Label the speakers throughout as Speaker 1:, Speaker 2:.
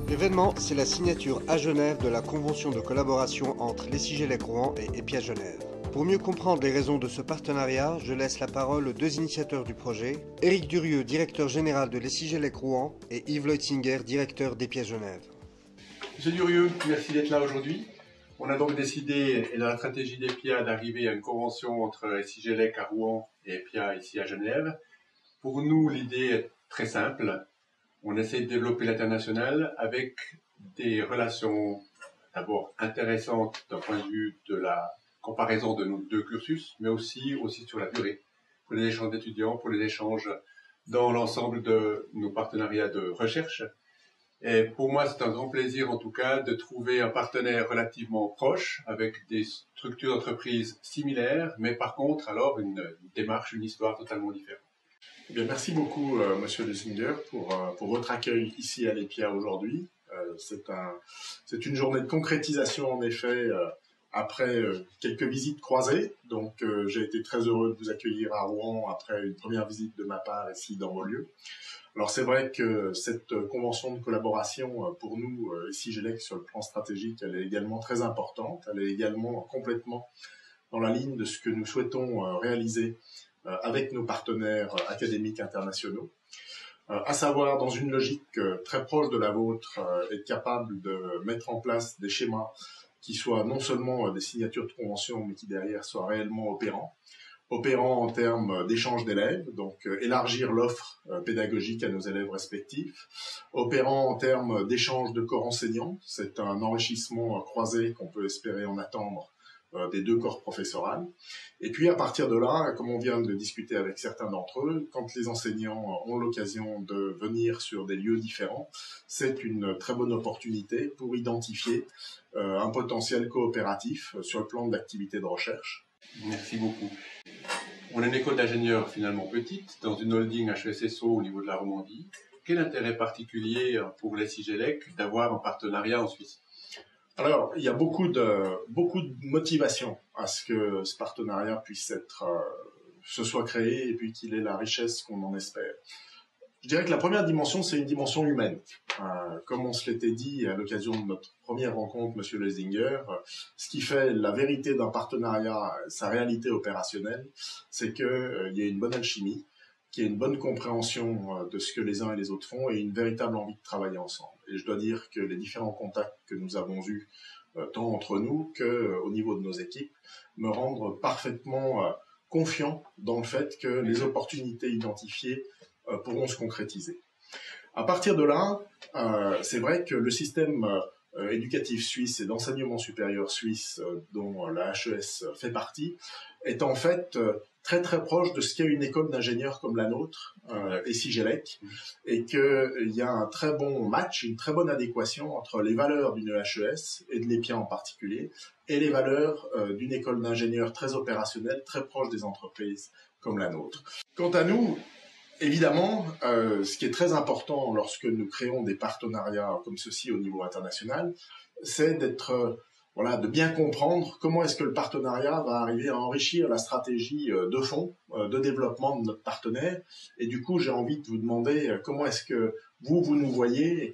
Speaker 1: L'événement, c'est la signature à Genève de la convention de collaboration entre les Sigelec Rouen et EPIA Genève. Pour mieux comprendre les raisons de ce partenariat, je laisse la parole aux deux initiateurs du projet, Éric Durieux, directeur général de l'Esigelec Rouen, et Yves Leutzinger, directeur d'EPIA Genève.
Speaker 2: Monsieur Durieux, merci d'être là aujourd'hui. On a donc décidé, et dans la stratégie d'EPIA, d'arriver à une convention entre Sigelec à Rouen et EPIA ici à Genève. Pour nous, l'idée est très simple. On essaie de développer l'international avec des relations d'abord intéressantes d'un point de vue de la comparaison de nos deux cursus, mais aussi sur la durée, pour les échanges d'étudiants, pour les échanges dans l'ensemble de nos partenariats de recherche. Et pour moi, c'est un grand plaisir en tout cas de trouver un partenaire relativement proche, avec des structures d'entreprise similaires, mais par contre alors une démarche, une histoire totalement différente.
Speaker 3: Eh bien, merci beaucoup, Monsieur Leutzinger, pour votre accueil ici à l'EPIA aujourd'hui. C'est une journée de concrétisation, en effet, après quelques visites croisées. Donc, j'ai été très heureux de vous accueillir à Rouen après une première visite de ma part ici dans vos lieux. Alors, c'est vrai que cette convention de collaboration, pour nous, Sigelec, sur le plan stratégique, elle est également très importante. Elle est également complètement dans la ligne de ce que nous souhaitons réaliser avec nos partenaires académiques internationaux, à savoir dans une logique très proche de la vôtre, être capable de mettre en place des schémas qui soient non seulement des signatures de convention, mais qui derrière soient réellement opérants en termes d'échange d'élèves, donc élargir l'offre pédagogique à nos élèves respectifs, opérant en termes d'échange de corps enseignants, c'est un enrichissement croisé qu'on peut espérer en attendre des deux corps professoraux. Et puis à partir de là, comme on vient de discuter avec certains d'entre eux, quand les enseignants ont l'occasion de venir sur des lieux différents, c'est une très bonne opportunité pour identifier un potentiel coopératif sur le plan de l'activité de recherche.
Speaker 2: Merci beaucoup. On est une école d'ingénieurs finalement petite, dans une holding HESSO au niveau de la Romandie. Quel intérêt particulier pour les Sigelec d'avoir un partenariat en Suisse ?
Speaker 3: Alors, il y a beaucoup de motivation à ce que ce partenariat puisse se soit créé et puis qu'il ait la richesse qu'on en espère. Je dirais que la première dimension, c'est une dimension humaine. Comme on se l'était dit à l'occasion de notre première rencontre, Monsieur Leutzinger, ce qui fait la vérité d'un partenariat, sa réalité opérationnelle, c'est qu'il y a une bonne alchimie, qu'il y ait une bonne compréhension de ce que les uns et les autres font et une véritable envie de travailler ensemble. Et je dois dire que les différents contacts que nous avons eus, tant entre nous qu'au niveau de nos équipes, me rendent parfaitement confiant dans le fait que les opportunités identifiées pourront se concrétiser. À partir de là, c'est vrai que le système éducatif suisse et d'enseignement supérieur suisse, dont la HES fait partie, est en fait très très proche de ce qu'est une école d'ingénieurs comme la nôtre, et Sigelec, et qu'il y a un très bon match, une très bonne adéquation entre les valeurs d'une HES, et de l'EPIA en particulier, et les valeurs d'une école d'ingénieurs très opérationnelle, très proche des entreprises comme la nôtre. Quant à nous, évidemment, ce qui est très important lorsque nous créons des partenariats comme ceci au niveau international, c'est de bien comprendre comment est-ce que le partenariat va arriver à enrichir la stratégie de fond, de développement de notre partenaire. Et du coup, j'ai envie de vous demander comment est-ce que vous nous voyez et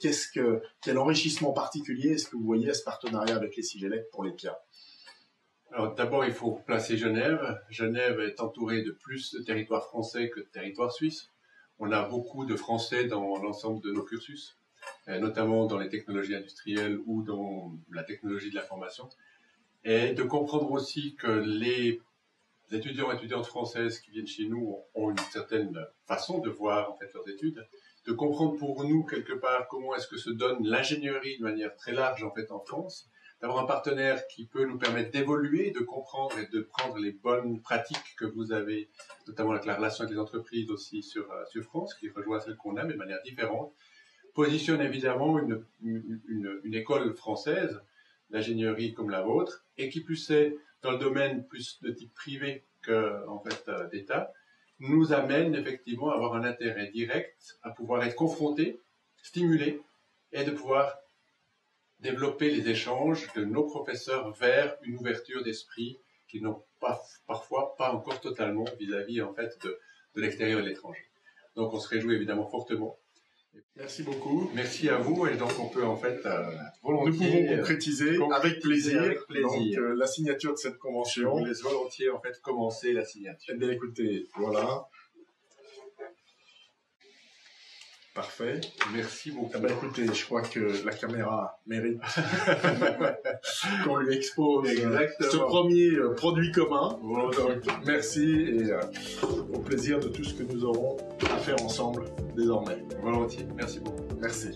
Speaker 3: quel enrichissement particulier est-ce que vous voyez à ce partenariat avec les Sigelec pour l'EPIA?
Speaker 2: Alors d'abord, il faut placer Genève. Genève est entourée de plus de territoires français que de territoires suisses. On a beaucoup de Français dans l'ensemble de nos cursus, notamment dans les technologies industrielles ou dans la technologie de l'information. Et de comprendre aussi que les étudiants et étudiantes françaises qui viennent chez nous ont une certaine façon de voir en fait leurs études. De comprendre pour nous quelque part comment est-ce que se donne l'ingénierie de manière très large en fait en France. D'avoir un partenaire qui peut nous permettre d'évoluer, de comprendre et de prendre les bonnes pratiques que vous avez, notamment avec la relation avec les entreprises aussi sur France, qui rejoint celle qu'on a, mais de manière différente, positionne évidemment une école française d'ingénierie comme la vôtre, et qui plus est dans le domaine plus de type privé que en fait d'État, nous amène effectivement à avoir un intérêt direct à pouvoir être confrontés, stimulés, et de pouvoir développer les échanges de nos professeurs vers une ouverture d'esprit qu'ils n'ont parfois pas encore totalement vis-à-vis en fait de l'extérieur et de l'étranger. Donc on se réjouit évidemment fortement
Speaker 3: Merci beaucoup.
Speaker 2: Merci à vous, et donc on peut en fait
Speaker 3: Nous pouvons concrétiser avec plaisir,
Speaker 2: avec plaisir.
Speaker 3: Donc, la signature de cette
Speaker 2: Je
Speaker 3: convention.
Speaker 2: vous laisse volontiers en fait commencer la signature.
Speaker 3: Eh bien écoutez, voilà. Parfait.
Speaker 2: Merci beaucoup.
Speaker 3: Eh bien, écoutez, je crois que la caméra mérite qu'on lui expose
Speaker 2: Exactement.
Speaker 3: ce premier produit commun.
Speaker 2: Volontiers.
Speaker 3: Donc, merci et au plaisir de tout ce que nous aurons à faire ensemble désormais.
Speaker 2: Volontiers. Merci beaucoup.
Speaker 3: Merci.